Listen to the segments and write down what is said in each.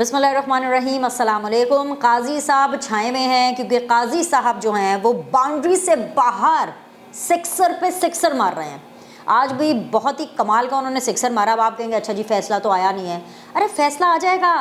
बिस्मिल्लाहिर्रहमानिर्रहीम, अस्सलाम वालेकुम। काजी साहब छाए में हैं क्योंकि काजी साहब जो हैं वो बाउंड्री से बाहर सिक्सर पे सिक्सर मार रहे हैं। आज भी बहुत ही कमाल का उन्होंने सिक्सर मारा। अब आप कहेंगे अच्छा जी फैसला तो आया नहीं है। अरे फैसला आ जाएगा,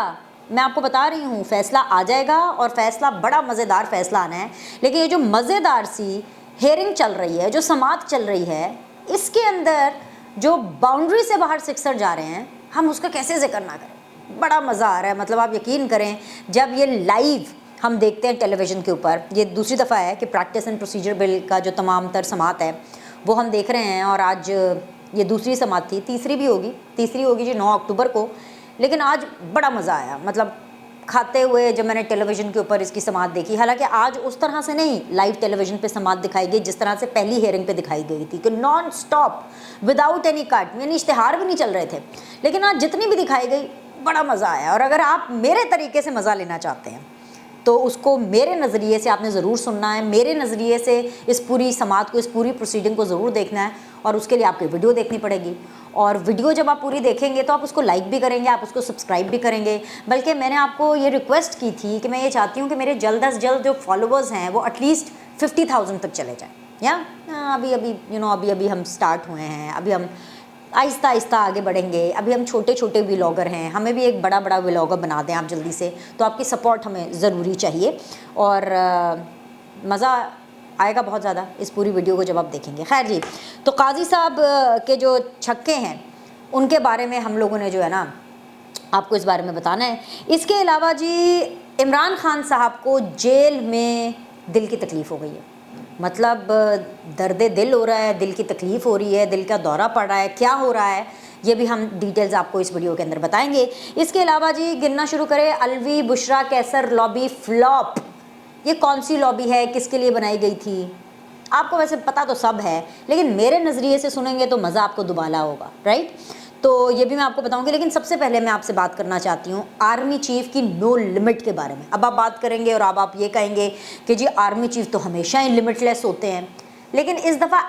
मैं आपको बता रही हूँ, फैसला आ जाएगा और फैसला बड़ा मज़ेदार फैसला आना है। लेकिन ये जो मज़ेदार सी हेयरिंग चल रही है, जो समाअत चल रही है, इसके अंदर जो बाउंड्री से बाहर सिक्सर जा रहे हैं, हम उसका कैसे जिक्र ना करें। बड़ा मज़ा आ रहा है। मतलब आप यकीन करें, जब ये लाइव हम देखते हैं टेलीविज़न के ऊपर, ये दूसरी दफ़ा है कि प्रैक्टिस एंड प्रोसीजर बिल का जो तमाम तर समाअत है वो हम देख रहे हैं। और आज ये दूसरी समाअत थी, तीसरी होगी जी 9 अक्टूबर को। लेकिन आज बड़ा मज़ा आया। मतलब खाते हुए जब मैंने टेलीविज़न के ऊपर इसकी समाअत देखी, हालांकि आज उस तरह से नहीं लाइव टेलीविज़न पे समाअत दिखाई गई जिस तरह से पहली हेयरिंग पे दिखाई गई थी कि non stop without any cut, यानी इश्तिहार भी नहीं चल रहे थे। लेकिन आज जितनी भी दिखाई गई बड़ा मज़ा आया। और अगर आप मेरे तरीके से मज़ा लेना चाहते हैं तो उसको मेरे नज़रिए से आपने ज़रूर सुनना है। मेरे नज़रिए से इस पूरी समाअत को, इस पूरी प्रोसीडिंग को ज़रूर देखना है। और उसके लिए आपको वीडियो देखनी पड़ेगी। और वीडियो जब आप पूरी देखेंगे तो आप उसको लाइक भी करेंगे, आप उसको सब्सक्राइब भी करेंगे। बल्कि मैंने आपको ये रिक्वेस्ट की थी कि मैं ये चाहती हूँ कि मेरे जल्द अज जल्द जो फॉलोअर्स हैं वो एटलीस्ट 50,000 तक चले जाएँ। या अभी हम स्टार्ट हुए हैं, अभी हम आहिस्ता आहिस्ता आगे बढ़ेंगे। अभी हम छोटे छोटे व्लॉगर हैं, हमें भी एक बड़ा व्लॉगर बना दें आप जल्दी से। तो आपकी सपोर्ट हमें ज़रूरी चाहिए और मज़ा आएगा बहुत ज़्यादा इस पूरी वीडियो को जब आप देखेंगे। खैर जी, तो काजी साहब के जो छक्के हैं उनके बारे में हम लोगों ने जो है ना आपको इस बारे में बताना है। इसके अलावा जी इमरान खान साहब को जेल में दिल की तकलीफ़ हो गई है। मतलब दर्द दिल हो रहा है, दिल की तकलीफ़ हो रही है, दिल का दौरा पड़ रहा है, क्या हो रहा है ये भी हम डिटेल्स आपको इस वीडियो के अंदर बताएंगे। इसके अलावा जी गिनना शुरू करें, अलवी बुशरा कैसर लॉबी फ्लॉप। ये कौन सी लॉबी है, किसके लिए बनाई गई थी? आपको वैसे पता तो सब है, लेकिन मेरे नज़रिए से सुनेंगे तो मज़ा आपको दुबाला होगा, राइट? तो ये भी मैं आपको बताऊंगी। लेकिन सबसे पहले मैं आपसे बात करना चाहती हूँ आर्मी चीफ़ की नो लिमिट के बारे में। अब आप बात करेंगे और अब आप ये कहेंगे कि जी आर्मी चीफ़ तो हमेशा ही लिमिटलेस होते हैं। लेकिन इस दफ़ा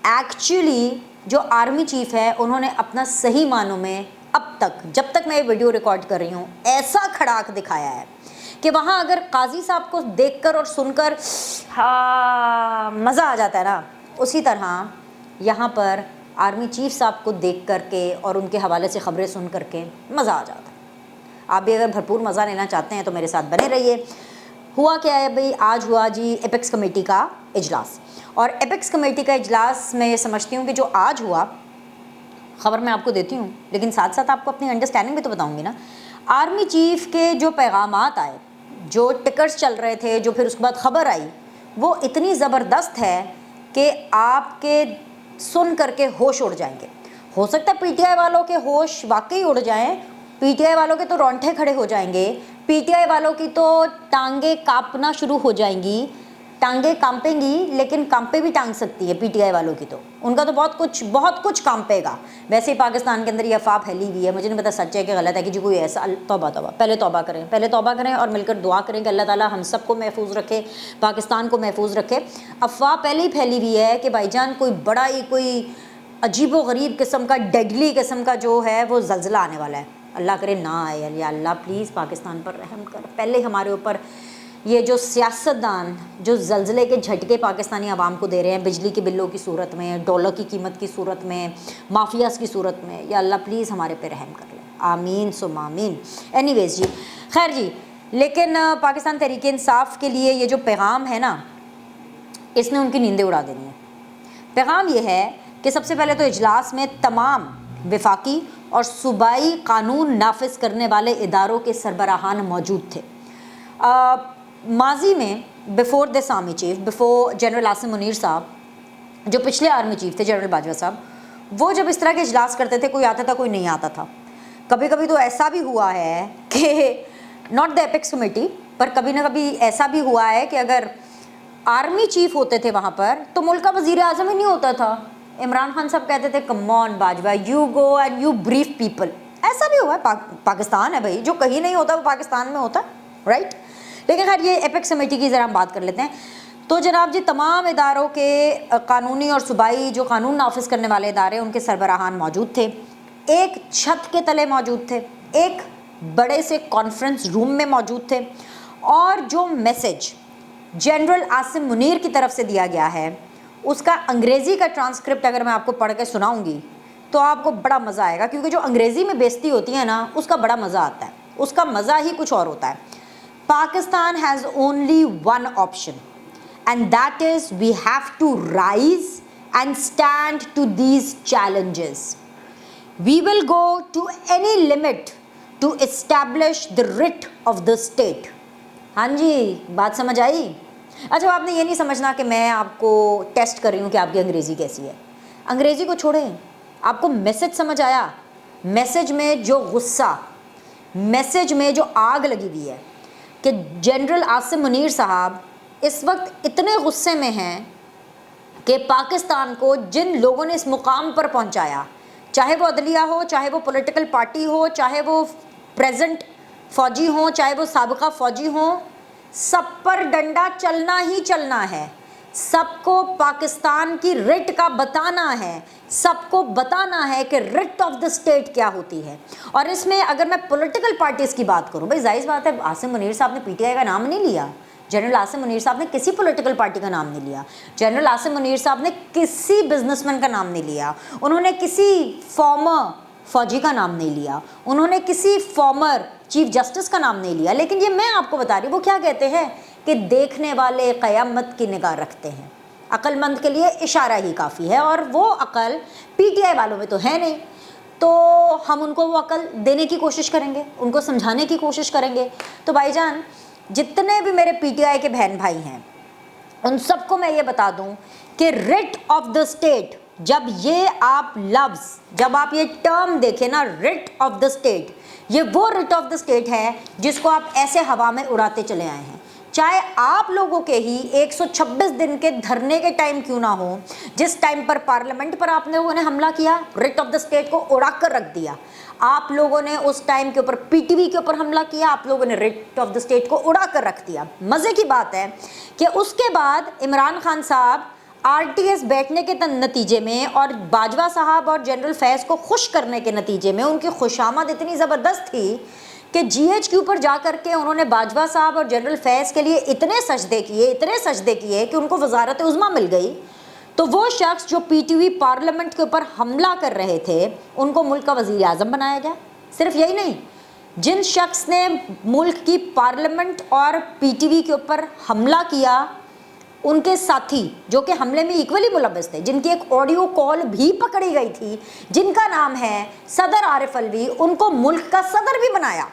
एक्चुअली जो आर्मी चीफ़ है उन्होंने अपना सही मानों में अब तक, जब तक मैं ये वीडियो रिकॉर्ड कर रही हूँ, ऐसा खड़ाक दिखाया है कि वहाँ अगर काजी साहब को देखकर और सुनकर हाँ मज़ा आ जाता है ना, उसी तरह यहाँ पर आर्मी चीफ साहब को देख करके और उनके हवाले से ख़बरें सुन करके मज़ा आ जाता है। आप भी अगर भरपूर मज़ा लेना चाहते हैं तो मेरे साथ बने रहिए। हुआ क्या है भाई, आज हुआ जी एपेक्स कमेटी का इजलास। और एपेक्स कमेटी का इजलास मैं ये समझती हूँ कि जो आज हुआ, ख़बर मैं आपको देती हूँ लेकिन साथ साथ आपको अपनी अंडरस्टैंडिंग भी तो बताऊँगी ना। आर्मी चीफ़ के जो पैगामात आए, जो टिकट्स चल रहे थे, जो फिर उसके बाद ख़बर आई, वो इतनी ज़बरदस्त है कि आपके सुन करके होश उड़ जाएंगे। हो सकता है पीटीआई वालों के होश वाकई उड़ जाएं, पीटीआई वालों के तो रोंगटे खड़े हो जाएंगे, पीटीआई वालों की तो टांगे कांपना शुरू हो जाएंगी। टांगे कांपेंगी लेकिन कांपे भी टांग सकती है पीटीआई वालों की, तो उनका तो बहुत कुछ कांपेगा। वैसे ही पाकिस्तान के अंदर ये अफवाह फैली हुई है, मुझे नहीं पता सच है कि गलत है कि जी कोई ऐसा। तौबा पहले तौबा करें और मिलकर दुआ करें कि अल्लाह ताला हम सबको महफूज रखे, पाकिस्तान को महफूज रखे। अफवाह पहले ही फैली हुई है कि भाईजान कोई बड़ा ही कोई अजीबो गरीब किस्म का, डेडली किस्म का जो है वो ज़लज़ला आने वाला है। अल्लाह करे ना आए, या अल्लाह प्लीज़ पाकिस्तान पर रहम कर। पहले हमारे ऊपर ये जो सियासतदान जो ज़लज़ले के झटके पाकिस्तानी आवाम को दे रहे हैं, बिजली के बिलों की सूरत में, डॉलर की कीमत की सूरत में, माफियाज़ की सूरत में, या अल्लाह प्लीज़ हमारे पे रहम कर ले, आमीन सुम्मा आमीन। एनीवेज़ जी, खैर जी, लेकिन पाकिस्तान तहरीक इंसाफ के लिए ये जो पैगाम है ना, इसने उनकी नींदें उड़ा देनी है। पैगाम ये है कि सबसे पहले तो इजलास में तमाम वफाकी और सूबाई कानून नाफिज करने वाले इदारों के सरबराहान मौजूद थे। माजी में before this army chief, before general Asim Munir साहब जो पिछले आर्मी चीफ थे, जनरल बाजवा साहब, वो जब इस तरह के इजलास करते थे, कोई आता था कोई नहीं आता था। कभी कभी तो ऐसा भी हुआ है कि नॉट द एपेक्स कमेटी, पर कभी ना कभी ऐसा भी हुआ है कि अगर आर्मी चीफ होते थे वहाँ पर तो मुल्क का वज़ीर आज़म ही नहीं होता था। इमरान खान साहब कहते थे come on Bajwa, you go and you brief people. ऐसा भी हुआ है। पाकिस्तान है भाई, जो कहीं नहीं होता वो पाकिस्तान में होता है, राइट? लेकिन खैर ये एपेक्स कमेटी की ज़रा हम बात कर लेते हैं। तो जनाब जी, तमाम इदारों के कानूनी और सूबाई जो कानून नाफिज करने वाले इदारे, उनके सरबराहान मौजूद थे, एक छत के तले मौजूद थे, एक बड़े से कॉन्फ्रेंस रूम में मौजूद थे, और जो मैसेज जनरल आसिम मुनीर की तरफ से दिया गया है उसका अंग्रेज़ी का ट्रांसक्रिप्ट अगर मैं आपको पढ़ के सुनाऊंगी तो आपको बड़ा मज़ा आएगा, क्योंकि जो अंग्रेज़ी में बेइज्जती होती है ना उसका बड़ा मज़ा आता है, उसका मज़ा ही कुछ और होता है। Pakistan has only one option and that is we have to rise and stand to these challenges. We will go to any limit to establish the writ of the state. हाँ जी, बात समझ आई? अच्छा, आपने ये नहीं समझना कि मैं आपको टेस्ट कर रही हूँ कि आपकी अंग्रेज़ी कैसी है। अंग्रेज़ी को छोड़ें, आपको मैसेज समझ आया? मैसेज में जो गुस्सा, मैसेज में जो आग लगी हुई है कि जनरल आसिम मुनीर साहब इस वक्त इतने गुस्से में हैं कि पाकिस्तान को जिन लोगों ने इस मुकाम पर पहुंचाया, चाहे वो अदलिया हो, चाहे वो पॉलिटिकल पार्टी हो, चाहे वो प्रेजेंट फ़ौजी हों, चाहे वो साबिका फ़ौजी हों, सब पर डंडा चलना ही चलना है। सबको पाकिस्तान की रिट का बताना है, सबको बताना है कि रिट ऑफ द स्टेट क्या होती है। और इसमें अगर मैं पॉलिटिकल पार्टीज़ की बात करूं, भाई जाहिर बात है आसिम मुनीर साहब ने पीटीआई का नाम नहीं लिया, जनरल आसिम मुनीर साहब ने किसी पॉलिटिकल पार्टी का नाम नहीं लिया, जनरल आसिम मुनीर साहब ने किसी बिजनेसमैन का नाम नहीं लिया, उन्होंने किसी फॉर्मर फ़ौजी का नाम नहीं लिया, उन्होंने किसी फॉर्मर चीफ जस्टिस का नाम नहीं लिया। लेकिन ये मैं आपको बता रही हूँ, वो क्या कहते हैं कि देखने वाले क़यामत की निगाह रखते हैं, अक्लमंद के लिए इशारा ही काफ़ी है, और वो अकल पीटीआई वालों में तो है नहीं। तो हम उनको वो अकल देने की कोशिश करेंगे, उनको समझाने की कोशिश करेंगे। तो भाईजान, जितने भी मेरे पीटीआई के बहन भाई हैं उन सबको मैं ये बता दूं कि रिट ऑफ द स्टेट, जब ये आप लफ्ज़, जब आप ये टर्म देखें ना, रिट ऑफ द स्टेट, ये वो रिट ऑफ द स्टेट है जिसको आप ऐसे हवा में उड़ाते चले आए हैं। चाहे आप लोगों के ही 126 दिन के धरने के टाइम क्यों ना हो, जिस टाइम पर पार्लियामेंट पर आप लोगों ने हमला किया, रिट ऑफ द स्टेट को उड़ा कर रख दिया। आप लोगों ने उस टाइम के ऊपर पीटीवी के ऊपर हमला किया, आप लोगों ने रिट ऑफ द स्टेट को उड़ा कर रख दिया। मज़े की बात है कि उसके बाद इमरान खान साहब आरटीएस बैठने के नतीजे में और बाजवा साहब और जनरल फैज़ को खुश करने के नतीजे में उनकी खुशामद इतनी ज़बरदस्त थी कि जीएचक्यू पर जा कर के उन्होंने बाजवा साहब और जनरल फैज़ के लिए इतने सजदे किए कि उनको वजारत उज़्मा मिल गई। तो वो शख्स जो पीटीवी पार्लियामेंट के ऊपर हमला कर रहे थे उनको मुल्क का वज़ीर आज़म बनाया गया। सिर्फ यही नहीं, जिन शख्स ने मुल्क की पार्लियामेंट और पीटीवी के ऊपर हमला किया, उनके साथी जो कि हमले में इक्वली मुलव्वस थे, जिनकी एक ऑडियो कॉल भी पकड़ी गई थी, जिनका नाम है सदर आरिफ अलवी, उनको मुल्क का सदर भी बनाया।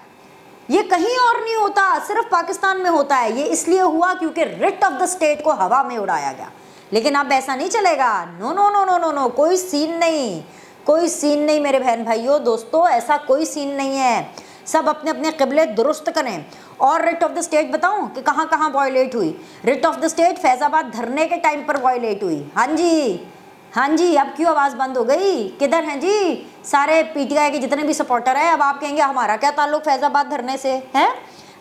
ये कहीं और नहीं होता, सिर्फ पाकिस्तान में होता है। ये इसलिए हुआ क्योंकि रिट ऑफ द स्टेट को हवा में उड़ाया गया। लेकिन अब ऐसा नहीं चलेगा, no no no no no no, कोई सीन नहीं, कोई सीन नहीं मेरे बहन भाइयों दोस्तों, ऐसा कोई सीन नहीं है। सब अपने अपने क़िबले दुरुस्त करें। और रिट ऑफ द स्टेट बताऊं कि कहाँ कहाँ वायलेट हुई। Writ of the state Faizabad धरने के टाइम पर वायलेट हुई। हाँ जी, हाँ जी, अब क्यों आवाज़ बंद हो गई? किधर हैं जी सारे पीटीआई के जितने भी सपोर्टर हैं? अब आप कहेंगे हमारा क्या ताल्लुक़ फैज़ाबाद धरने से है?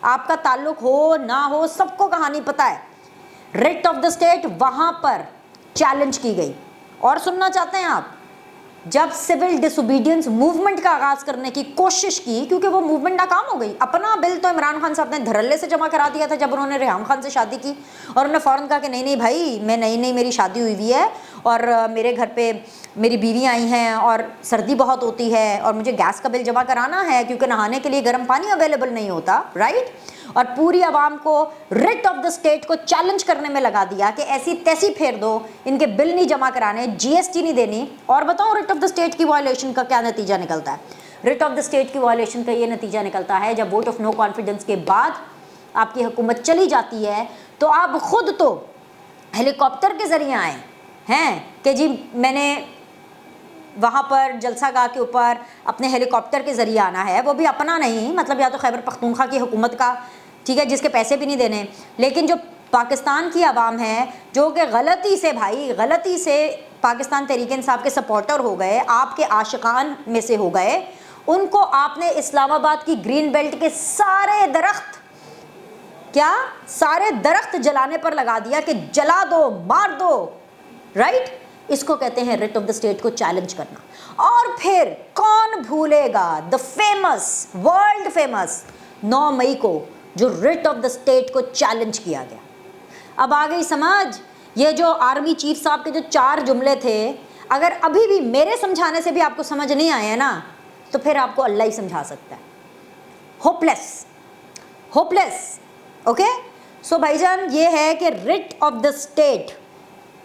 आपका ताल्लुक़ हो ना हो, सबको कहानी पता है। रिट ऑफ द स्टेट वहाँ पर चैलेंज की गई। और सुनना चाहते हैं आप, जब सिविल डिसोबीडियंस मूवमेंट का आगाज़ करने की कोशिश की, क्योंकि वो मूवमेंट नाकाम हो गई। अपना बिल तो इमरान खान साहब ने धड़ल्ले से जमा करा दिया था जब उन्होंने रेहान खान से शादी की, और उन्होंने फ़ौरन कहा कि नहीं नहीं भाई, मैं नई मेरी शादी हुई हुई है और मेरे घर पे मेरी बीवी आई हैं और सर्दी बहुत होती है और मुझे गैस का बिल जमा कराना है क्योंकि नहाने के लिए गर्म पानी अवेलेबल नहीं होता, राइट। और पूरी आवाम को रिट ऑफ द स्टेट को चैलेंज करने में लगा दिया कि ऐसी तैसी फेर दो, इनके बिल नहीं जमा कराने, जीएसटी नहीं देनी। और बताओ रिट ऑफ द स्टेट की वायलेशन का क्या नतीजा निकलता है? रिट ऑफ द स्टेट की वायलेशन का ये नतीजा निकलता है, जब वोट ऑफ नो कॉन्फिडेंस के बाद आपकी हुकूमत चली जाती है तो आप खुद तो हेलीकॉप्टर के ज़रिए आए हैं कि जी मैंने वहाँ पर जलसागाह के ऊपर अपने हेलीकॉप्टर के ज़रिए आना है, वो भी अपना नहीं, मतलब या तो खैबर पख्तूनख्वा की हुकूमत का, ठीक है, जिसके पैसे भी नहीं देने। लेकिन जो पाकिस्तान की आवाम है जो कि गलती से, भाई गलती से पाकिस्तान तहरीक इंसाफ के सपोर्टर हो गए, आपके आशिकान में से हो गए, उनको आपने इस्लामाबाद की ग्रीन बेल्ट के सारे दरख्त, सारे दरख्त जलाने पर लगा दिया कि जला दो, मार दो, राइट। اس کو کہتے ہیں ریٹ آف دا اسٹیٹ کو چیلنج کرنا۔ اور پھر کون بھولے گا دا فیمس، ورلڈ فیمس 9 مئی کو جو ریٹ آف دا اسٹیٹ کو چیلنج کیا گیا۔ اب آ گئی سمجھ؟ یہ جو آرمی چیف صاحب کے جو 4 جملے تھے، اگر ابھی بھی میرے سمجھانے سے بھی آپ کو سمجھ نہیں آئے نا، تو پھر آپ کو اللہ ہی سمجھا سکتا ہے۔ Hopeless, hopeless, okay. سو بھائی جان یہ ہے کہ ریٹ آف دا اسٹیٹ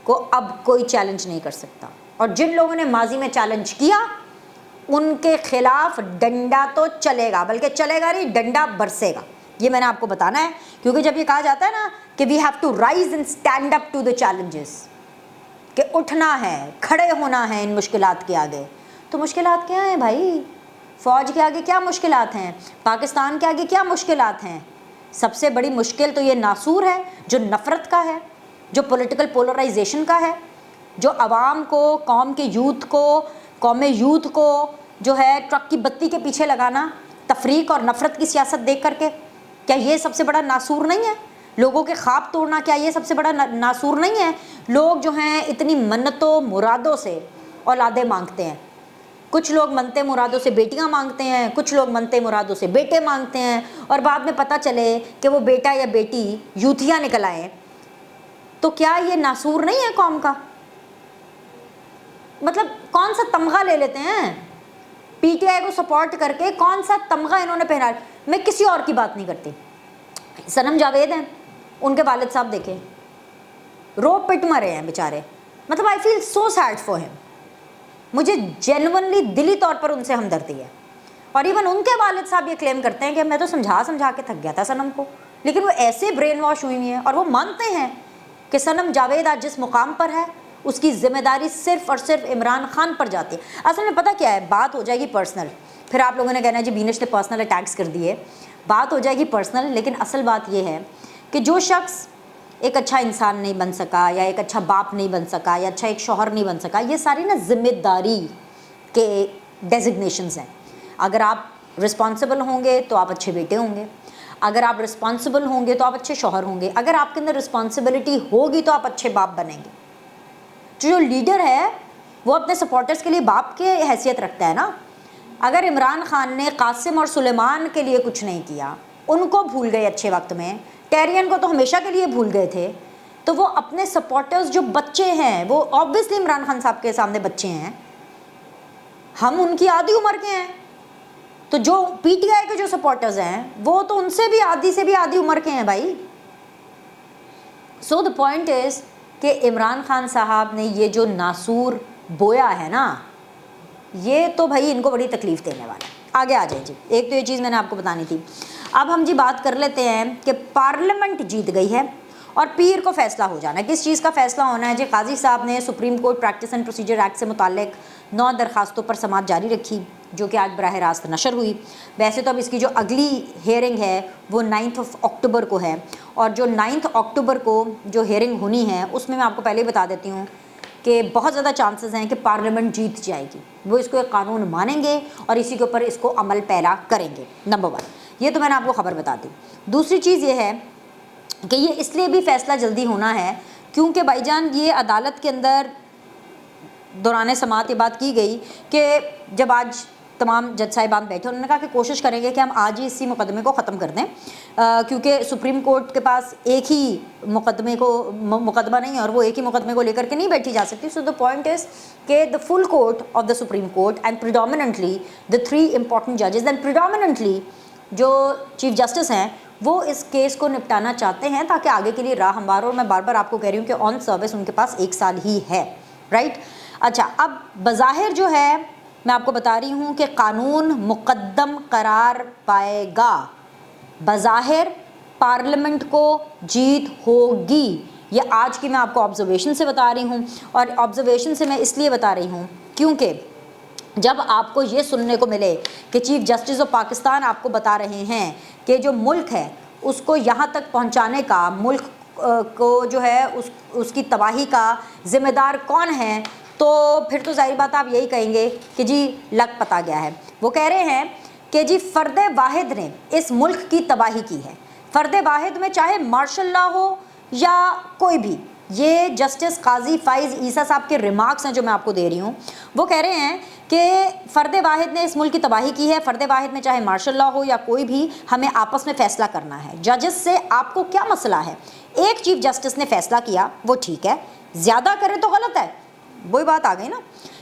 کو اب کوئی چیلنج نہیں کر سکتا، اور جن لوگوں نے ماضی میں چیلنج کیا ان کے خلاف ڈنڈا تو چلے گا، بلکہ چلے گا نہیں، ڈنڈا برسے گا۔ یہ میں نے آپ کو بتانا ہے، کیونکہ جب یہ کہا جاتا ہے نا کہ we have to rise and stand up to the challenges, کہ اٹھنا ہے، کھڑے ہونا ہے ان مشکلات کے آگے، تو مشکلات کیا ہیں بھائی؟ فوج کے آگے کیا مشکلات ہیں؟ پاکستان کے آگے کیا مشکلات ہیں؟ سب سے بڑی مشکل تو یہ ناسور ہے، جو نفرت کا ہے، جو پولیٹیکل پولرائزیشن کا ہے، جو عوام کو، قوم کے یوتھ کو، قوم یوتھ کو جو ہے ٹرک کی بتی کے پیچھے لگانا، تفریق اور نفرت کی سیاست دیکھ کر کے، کیا یہ سب سے بڑا ناسور نہیں ہے؟ لوگوں کے خواب توڑنا، کیا یہ سب سے بڑا ناسور نہیں ہے؟ لوگ جو ہیں اتنی منتوں مرادوں سے اولادیں مانگتے ہیں، کچھ لوگ منتے مرادوں سے بیٹیاں مانگتے ہیں، کچھ لوگ منتے مرادوں سے بیٹے مانگتے ہیں، اور بعد میں پتہ چلے کہ وہ بیٹا یا بیٹی یوتھیا نکل آئے، تو کیا یہ ناسور نہیں ہے قوم کا؟ مطلب کون سا تمغہ لے لیتے ہیں پی ٹی آئی کو سپورٹ کر کے، کون سا تمغہ انہوں نے پہنا؟ میں کسی اور کی بات نہیں کرتی، صنم جاوید ہیں، ان کے والد صاحب دیکھیں رو پٹ مرے ہیں بیچارے، مطلب آئی فیل سو سیڈ فار ہم، مجھے جینونلی دلی طور پر ان سے ہمدردی ہے۔ اور ایون ان کے والد صاحب یہ کلیم کرتے ہیں کہ میں تو سمجھا کے تھک گیا تھا صنم کو، لیکن وہ ایسے برین واش ہوئی ہوئی ہیں، اور وہ مانتے ہیں کہ صنم جاوید آج جس مقام پر ہے اس کی ذمہ داری صرف اور صرف عمران خان پر جاتی ہے۔ اصل میں پتہ کیا ہے، بات ہو جائے گی پرسنل، پھر آپ لوگوں نے کہنا ہے جی بینش نے پرسنل اٹیکس کر دیے، بات ہو جائے گی پرسنل، لیکن اصل بات یہ ہے کہ جو شخص ایک اچھا انسان نہیں بن سکا، یا ایک اچھا باپ نہیں بن سکا، یا اچھا ایک شوہر نہیں بن سکا، یہ ساری نا ذمہ داری کے ڈیزگنیشنز ہیں۔ اگر آپ رسپانسبل ہوں گے تو آپ اچھے بیٹے ہوں گے، اگر آپ رسپانسبل ہوں گے تو آپ اچھے شوہر ہوں گے، اگر آپ کے اندر رسپانسبلٹی ہوگی تو آپ اچھے باپ بنیں گے۔ جو لیڈر ہے وہ اپنے سپورٹرز کے لیے باپ کے حیثیت رکھتا ہے نا۔ اگر عمران خان نے قاسم اور سلیمان کے لیے کچھ نہیں کیا، ان کو بھول گئے اچھے وقت میں، ٹیرین کو تو ہمیشہ کے لیے بھول گئے تھے، تو وہ اپنے سپورٹرز جو بچے ہیں، وہ آبویسلی عمران خان صاحب کے سامنے بچے ہیں، ہم ان کی آدھی عمر کے ہیں، تو جو پی ٹی آئی کے جو سپورٹرز ہیں وہ تو ان سے بھی آدھی عمر کے ہیں بھائی۔ سو دا پوائنٹ از کہ عمران خان صاحب نے یہ جو ناسور بویا ہے نا، یہ تو بھائی ان کو بڑی تکلیف دینے والا ہے۔ آگے آ جائیں جی، ایک تو یہ چیز میں نے آپ کو بتانی تھی۔ اب ہم جی بات کر لیتے ہیں کہ پارلیمنٹ جیت گئی ہے اور پیر کو فیصلہ ہو جانا ہے۔ کس چیز کا فیصلہ ہونا ہے جی؟ قاضی صاحب نے supreme court practice and procedure act سے متعلق 9 درخواستوں پر سماعت جاری رکھی، جو کہ آج براہ راست نشر ہوئی۔ ویسے تو اب اس کی جو اگلی ہیئرنگ ہے وہ 9 اکتوبر کو ہے، اور جو 9 اکتوبر کو جو ہیئرنگ ہونی ہے اس میں آپ کو پہلے ہی بتا دیتی ہوں کہ بہت زیادہ چانسز ہیں کہ پارلیمنٹ جیت جائے گی، وہ اس کو ایک قانون مانیں گے اور اسی کے اوپر اس کو عمل پیرا کریں گے۔ نمبر 1 یہ تو میں نے آپ کو خبر بتا دی۔ دوسری چیز یہ ہے کہ یہ اس لیے بھی فیصلہ جلدی ہونا ہے کیونکہ بھائی جان یہ عدالت کے اندر دوران سماعت یہ بات کی گئی کہ جب آج تمام جج صاحبان بیٹھے، انہوں نے کہا کہ کوشش کریں گے کہ ہم آج ہی اسی مقدمے کو ختم کر دیں، کیونکہ سپریم کورٹ کے پاس ایک ہی مقدمہ نہیں ہے، اور وہ ایک ہی مقدمے کو لے کر کے نہیں بیٹھی جا سکتی۔ سو دا پوائنٹ از کہ the full court of the supreme court and predominantly the 3 important ججز اینڈ پریڈومیننٹلی جو چیف جسٹس ہیں، وہ اس کیس کو نپٹانا چاہتے ہیں تاکہ آگے کے لیے راہ ہموار ہو۔ اور میں بار بار آپ کو کہہ رہی ہوں کہ آن سروس ان کے پاس 1 سال ہی ہے، رائٹ؟ اچھا، اب بظاہر جو ہے میں آپ کو بتا رہی ہوں کہ قانون مقدم قرار پائے گا، بظاہر پارلیمنٹ کو جیت ہوگی۔ یہ آج کی میں آپ کو آبزرویشن سے بتا رہی ہوں، اور آبزرویشن سے میں اس لیے بتا رہی ہوں کیونکہ جب آپ کو یہ سننے کو ملے کہ چیف جسٹس آف پاکستان آپ کو بتا رہے ہیں کہ جو ملک ہے اس کو یہاں تک پہنچانے کا، ملک کو جو ہے اس کی تباہی کا ذمہ دار کون ہے، تو پھر تو ظاہر بات آپ یہی کہیں گے کہ جی لگ پتا گیا ہے۔ وہ کہہ رہے ہیں کہ جی فرد واحد نے اس ملک کی تباہی کی ہے، فرد واحد میں چاہے مارشل لا ہو یا کوئی بھی، یہ جسٹس قاضی فائز عیسیٰ صاحب کے ریمارکس ہیں جو میں آپ کو دے رہی ہوں. وہ کہہ رہے ہیں کہ فرد واحد نے اس ملک کی تباہی کی ہے. فرد واحد میں چاہے مارشل لا ہو یا کوئی بھی, ہمیں آپس میں فیصلہ کرنا ہے. ججز سے آپ کو کیا مسئلہ ہے؟ ایک چیف جسٹس نے فیصلہ کیا, وہ ٹھیک ہے, زیادہ کرے تو غلط ہے. وہی بات آ گئی نا.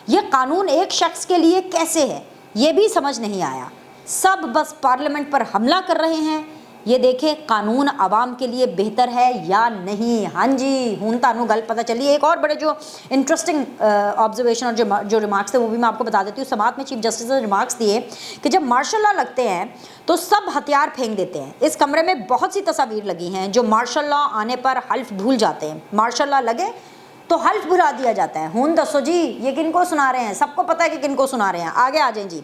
یہ قانون ایک شخص کے لیے کیسے ہے یہ بھی سمجھ نہیں آیا. سب بس پارلیمنٹ پر حملہ کر رہے ہیں. یہ دیکھیں قانون عوام کے لیے بہتر ہے یا نہیں. ہاں جی, ہوں تانوں گل پتہ چلی. ایک اور بڑے جو انٹرسٹنگ آبزرویشن اور جو ریمارکس تھے وہ بھی میں آپ کو بتا دیتی ہوں. سماعت میں چیف جسٹس نے ریمارکس دیے کہ جب مارشل لا لگتے ہیں تو سب ہتھیار پھینک دیتے ہیں. اس کمرے میں بہت سی تصاویر لگی ہیں جو مارشل لا آنے پر حلف بھول جاتے ہیں. مارشل لا لگے تو حلف بھلا دیا جاتا ہے. ہوں دسو جی یہ کن کو سنا رہے ہیں؟ سب کو پتہ ہے کہ کن کو سنا رہے ہیں. آگے آ جائیں جی.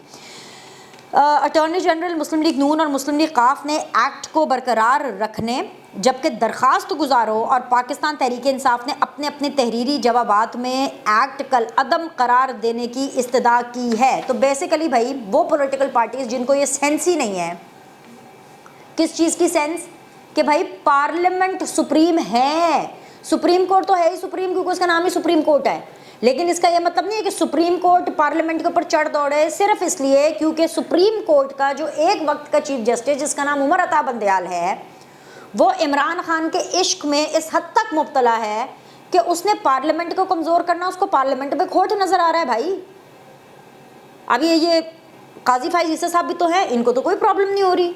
اٹارنی جنرل مسلم لیگ نون اور مسلم لیگ قاف نے ایکٹ کو برقرار رکھنے جبکہ درخواست گزاروں اور پاکستان تحریک انصاف نے اپنے اپنے تحریری جوابات میں ایکٹ کل عدم قرار دینے کی استدعا کی ہے. تو بیسیکلی بھائی وہ پولیٹیکل پارٹیز جن کو یہ سینس ہی نہیں ہے, کس چیز کی سینس, کہ بھائی پارلیمنٹ سپریم ہے. سپریم کورٹ تو ہے ہی سپریم کیونکہ اس کا نام ہی سپریم کورٹ ہے, لیکن اس کا یہ مطلب نہیں ہے کہ سپریم کورٹ پارلیمنٹ کے اوپر چڑھ دوڑے صرف اس لیے کیونکہ سپریم کورٹ کا جو ایک وقت کا چیف جسٹس جس کا نام عمر عطا بندیال ہے وہ عمران خان کے عشق میں اس حد تک مبتلا ہے کہ اس نے پارلیمنٹ کو کمزور کرنا, اس کو پارلیمنٹ میں کھوٹ نظر آ رہا ہے. بھائی اب یہ قاضی فائز عیسیٰ صاحب بھی تو ہیں, ان کو تو کوئی پرابلم نہیں ہو رہی.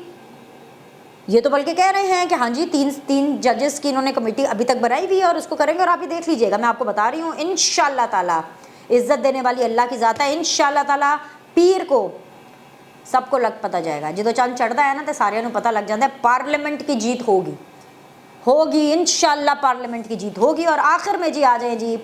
یہ تو بلکہ کہہ رہے ہیں کہ ہاں جی تین ججز کی انہوں نے کمیٹی ابھی تک بنائی ہوئی ہے اور اس کو کریں گے. اور آپ یہ دیکھ لیجئے گا, میں آپ کو بتا رہی ہوں انشاءاللہ تعالی عزت دینے والی اللہ کی ذات ہے. انشاءاللہ تعالی پیر کو سب کو لگ پتہ جائے گا, جدو چند چڑھتا ہے نا تو سارے نوں پتہ لگ جاتا ہے پارلیمنٹ کی جیت ہوگی انشاءاللہ پارلیمنٹ کی جیت ہوگی. اور آخر میں جی آ جائیں جی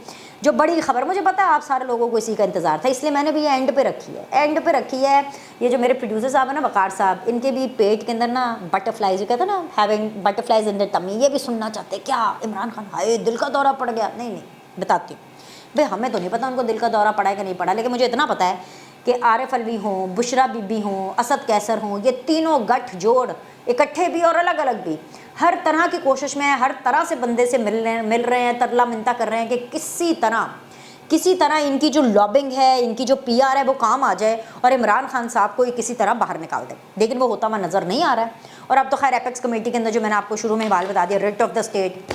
جو بڑی خبر, مجھے پتا ہے آپ سارے لوگوں کو اسی کا انتظار تھا اس لیے میں نے بھی یہ اینڈ پہ رکھی ہے. یہ جو میرے پروڈیوسر صاحب ہیں نا وقار صاحب, ان کے بھی پیٹ کے اندر نا بٹر فلائز, جو کہتے ہیں نا having butterflies in their tummy, یہ بھی سننا چاہتے ہیں کیا عمران خان ہائے دل کا دورہ پڑ گیا. نہیں بتاتی ہوں بھائی, ہمیں تو نہیں پتا ان کو دل کا دورہ پڑا ہے کہ نہیں پڑا, لیکن مجھے اتنا پتا ہے کہ عارف الوی ہوں, بشرا بی بی ہوں, اسد کیسر ہوں, یہ تینوں گٹھ جوڑ اکٹھے بھی اور الگ الگ بھی ہر طرح کی کوشش میں, ہر طرح سے بندے سے مل رہے ہیں, ترلا منتا کر رہے ہیں کہ کسی طرح ان کی جو لابنگ ہے, ان کی جو پی آر ہے وہ کام آ جائے اور عمران خان صاحب کو کسی طرح باہر نکال دے. لیکن وہ ہوتا ہوا نظر نہیں آ رہا ہے. اور اب تو خیر ایپیکس کمیٹی کے اندر جو میں نے آپ کو شروع میں حوال بتا دیا, ریٹ آف دا اسٹیٹ,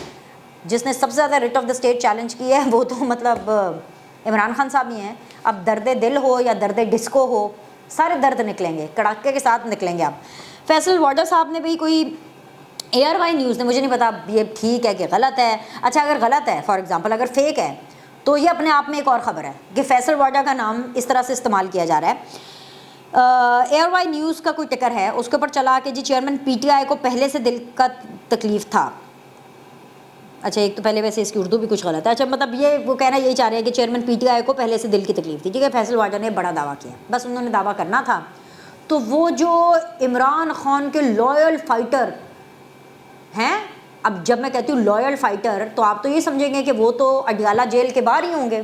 جس نے سب سے زیادہ rate of the state challenge کی ہے وہ تو مطلب عمران خان صاحب ہی ہیں. اب درد دل ہو یا درد ڈسکو ہو, سارے درد نکلیں گے, کڑاکے کے ساتھ نکلیں گے. اب فیصل وارڈر صاحب نے بھی کوئی ARY نیوز نے, مجھے نہیں پتا یہ ٹھیک ہے کہ غلط ہے. اچھا اگر غلط ہے, فار ایگزامپل اگر فیک ہے, تو یہ اپنے آپ میں ایک اور خبر ہے کہ فیصل وارڈر کا نام اس طرح سے استعمال کیا جا رہا ہے. ARY نیوز کا کوئی ٹکر ہے, اس کے اوپر چلا کہ جی چیئرمین PTI کو پہلے سے دل کا تکلیف تھا. اچھا ایک تو پہلے ویسے اس کی اردو بھی کچھ غلط ہے. اچھا مطلب یہ وہ کہنا یہی چاہ رہے ہیں کہ چیئرمین PTI کو پہلے سے دل کی تکلیف تھی. ٹھیک ہے, فیصل وارڈر نے بڑا دعویٰ کیا, بس انہوں نے دعویٰ کرنا تھا. تو وہ جو عمران خان کے لائل فائٹر ہیں, اب جب میں کہتی ہوں لائل فائٹر تو آپ تو یہ سمجھیں گے کہ وہ تو اڈیالہ جیل کے باہر ہی ہوں گے,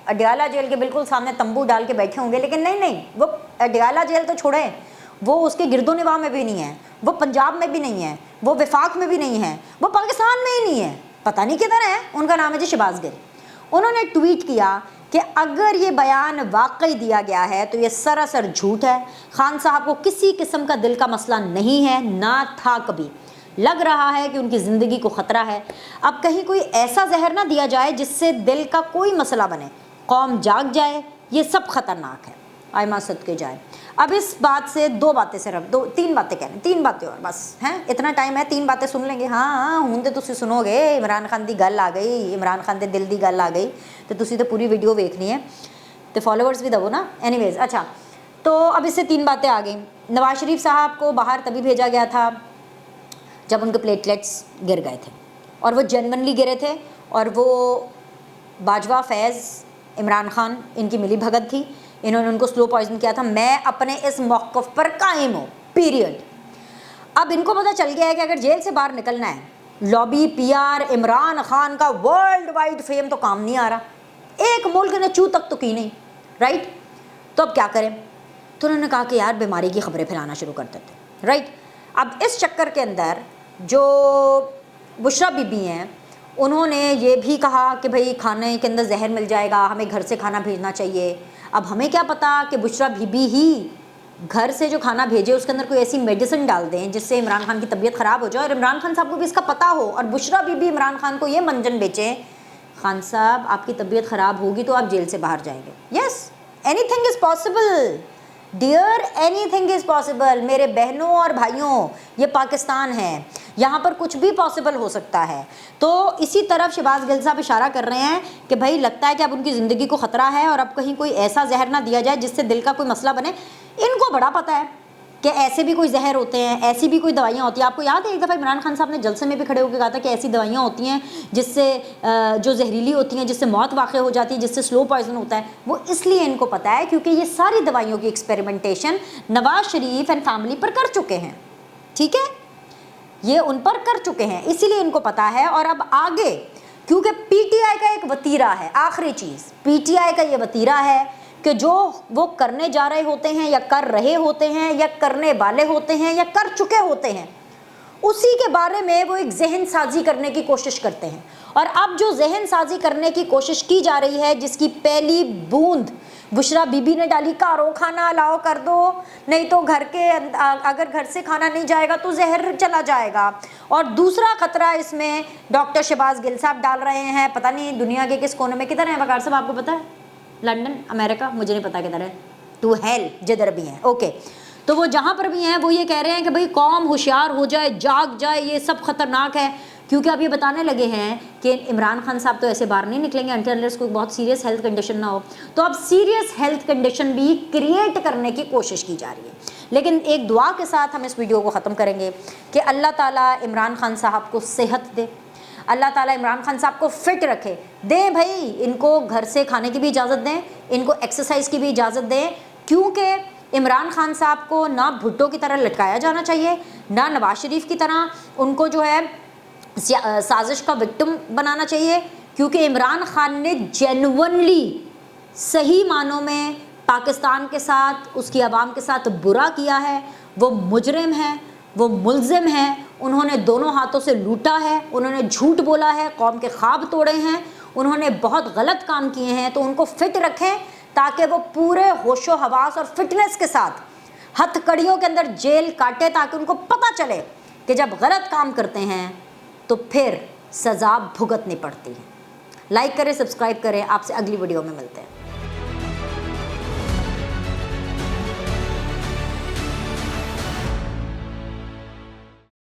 اڈیالہ جیل کے بالکل سامنے تمبو ڈال کے بیٹھے ہوں گے. لیکن نہیں, وہ اڈیالہ جیل تو چھوڑیں, وہ اس کے گرد و نواح میں بھی نہیں ہے, وہ پنجاب میں بھی نہیں ہے, وہ وفاق میں بھی نہیں ہے, وہ پاکستان میں ہی نہیں ہے, پتہ نہیں کدھر ہے. ان کا نام ہے جی شہباز گل. انہوں نے ٹویٹ کیا کہ اگر یہ بیان واقعی دیا گیا ہے تو یہ سراسر جھوٹ ہے. خان صاحب کو کسی قسم کا دل کا مسئلہ نہیں ہے, نہ تھا کبھی. لگ رہا ہے کہ ان کی زندگی کو خطرہ ہے. اب کہیں کوئی ایسا زہر نہ دیا جائے جس سے دل کا کوئی مسئلہ بنے, قوم جاگ جائے, یہ سب خطرناک ہے. آئمہ صدقے جائے. اب اس بات سے تین باتیں اور بس ہیں, اتنا ٹائم ہے, 3 باتیں سن لیں گے. ہاں ہوں تو تسی سنو گے, عمران خان دی گل آ گئی, عمران خان دے دل دی گل آ گئی تو تسی تو پوری ویڈیو ویکھنی ہے, تو فالوورز بھی دو نا. اینی ویز اچھا, تو اب اس سے 3 باتیں آ گئیں. نواز شریف صاحب کو باہر تبھی بھیجا گیا تھا جب ان کے پلیٹلیٹس گر گئے تھے, اور وہ جینونلی گرے تھے, اور وہ باجوہ فیض عمران خان ان کی ملی بھگت تھی. انہوں نے ان کو سلو پوائزن کیا تھا. میں اپنے اس موقف پر قائم ہوں, پیریڈ. اب ان کو پتہ چل گیا ہے کہ اگر جیل سے باہر نکلنا ہے, لابی PR عمران خان کا ورلڈ وائڈ فیم تو کام نہیں آ رہا, ایک ملک نے چو تک تو کی نہیں, رائٹ. تو اب کیا کریں, تو انہوں نے کہا کہ یار بیماری کی خبریں پھیلانا شروع کر دیتے, رائٹ. اب اس چکر کے اندر جو بشرا بی بی ہیں, उन्होंने ये भी कहा कि भाई खाने के अंदर जहर मिल जाएगा, हमें घर से खाना भेजना चाहिए। अब हमें क्या पता कि बुशरा बीबी ही घर से जो खाना भेजे उसके अंदर कोई ऐसी मेडिसिन डाल दें जिससे इमरान खान की तबीयत ख़राब हो जाए और इमरान खान साहब को भी इसका पता हो, और बुशरा बीबी इमरान खान को ये मंजन बेचें, खान साहब आपकी तबीयत ख़राब होगी तो आप जेल से बाहर जाएंगे। Yes, anything is possible dear, anything is possible. मेरे बहनों और भाइयों, ये पाकिस्तान है, यहाँ पर कुछ भी पॉसिबल हो सकता है। तो इसी तरफ शहबाज गिल साहब इशारा कर रहे हैं कि भाई लगता है कि अब उनकी ज़िंदगी को ख़तरा है और अब कहीं कोई ऐसा जहर ना दिया जाए जिससे दिल का कोई मसला बने। इनको बड़ा पता है कि ऐसे भी कोई जहर होते हैं, ऐसी भी कोई दवाइयाँ होती हैं। आपको याद है एक दफ़ा इमरान खान साहब ने जलसे में भी खड़े होकर कहा था कि ऐसी दवाइयाँ होती हैं जिससे जो जहरीली होती हैं, जिससे मौत वाक़ हो जाती है, जिससे स्लो पॉइजन होता है। वो इसलिए इनको पता है क्योंकि ये सारी दवाइयों की experimentation Nawaz Sharif and family पर कर चुके हैं, ठीक है, ये उन पर कर चुके हैं, इसीलिए इनको पता है। और अब आगे क्योंकि पीटीआई का एक वतीरा है, आखिरी चीज़ पीटीआई का ये वतीरा है कि जो वो करने जा रहे होते हैं या कर रहे होते हैं या करने वाले होते हैं या कर चुके होते हैं, उसी के बारे में वो एक जहन साजी करने की कोशिश करते हैं। और अब जो जहन साजी करने की कोशिश की जा रही है, जिसकी पहली बूंद बुशरा बीबी ने डाली, कारो खाना अलाउ कर दो, नहीं तो घर के अगर घर से खाना नहीं जाएगा तो जहर चला जाएगा। और दूसरा खतरा इसमें डॉक्टर शहबाज गिल साहब डाल रहे हैं, पता नहीं दुनिया के किस कोने में, किधर है वकार साहब आपको पता है? लंदन, अमेरिका, मुझे नहीं पता किधर है, टू हेल जिधर भी हैं, ओके। तो वो जहाँ पर भी हैं वो ये कह रहे हैं कि भाई कौम होशियार हो जाए, जाग जाए, ये सब ख़तरनाक है। क्योंकि अब ये बताने लगे हैं कि इमरान खान साहब तो ऐसे बाहर नहीं निकलेंगे अनटिल कोई बहुत सीरियस हेल्थ कंडीशन ना हो। तो अब सीरियस हेल्थ कंडीशन भी क्रिएट करने की कोशिश की जा रही है। लेकिन एक दुआ के साथ हम इस वीडियो को ख़त्म करेंगे कि अल्लाह ताला इमरान खान साहब को सेहत दे, अल्लाह ताला इमरान खान साहब को फिट रखे, दें भाई, इनको घर से खाने की भी इजाज़त दें, इनको एक्सरसाइज की भी इजाज़त दें। क्योंकि इमरान खान साहब को ना भुट्टो की तरह लटकाया जाना चाहिए, ना नवाज शरीफ की तरह उनको जो है साजिश का विक्टिम बनाना चाहिए। क्योंकि इमरान खान ने जेन्युइनली सही मानों में पाकिस्तान के साथ, उसकी आवाम के साथ बुरा किया है। वो मुजरिम है, वो मुल्ज़िम है, उन्होंने दोनों हाथों से लूटा है, उन्होंने झूठ बोला है, कौम के ख्वाब तोड़े हैं, उन्होंने बहुत गलत काम किए हैं। तो उनको फिट रखें ताकि वो पूरे होशो हवास और फिटनेस के साथ हथकड़ियों के अंदर जेल काटे, ताकि उनको पता चले कि जब गलत काम करते हैं तो फिर सज़ा भुगतनी पड़ती है। लाइक करें, सब्सक्राइब करें, आपसे अगली वीडियो में मिलते हैं।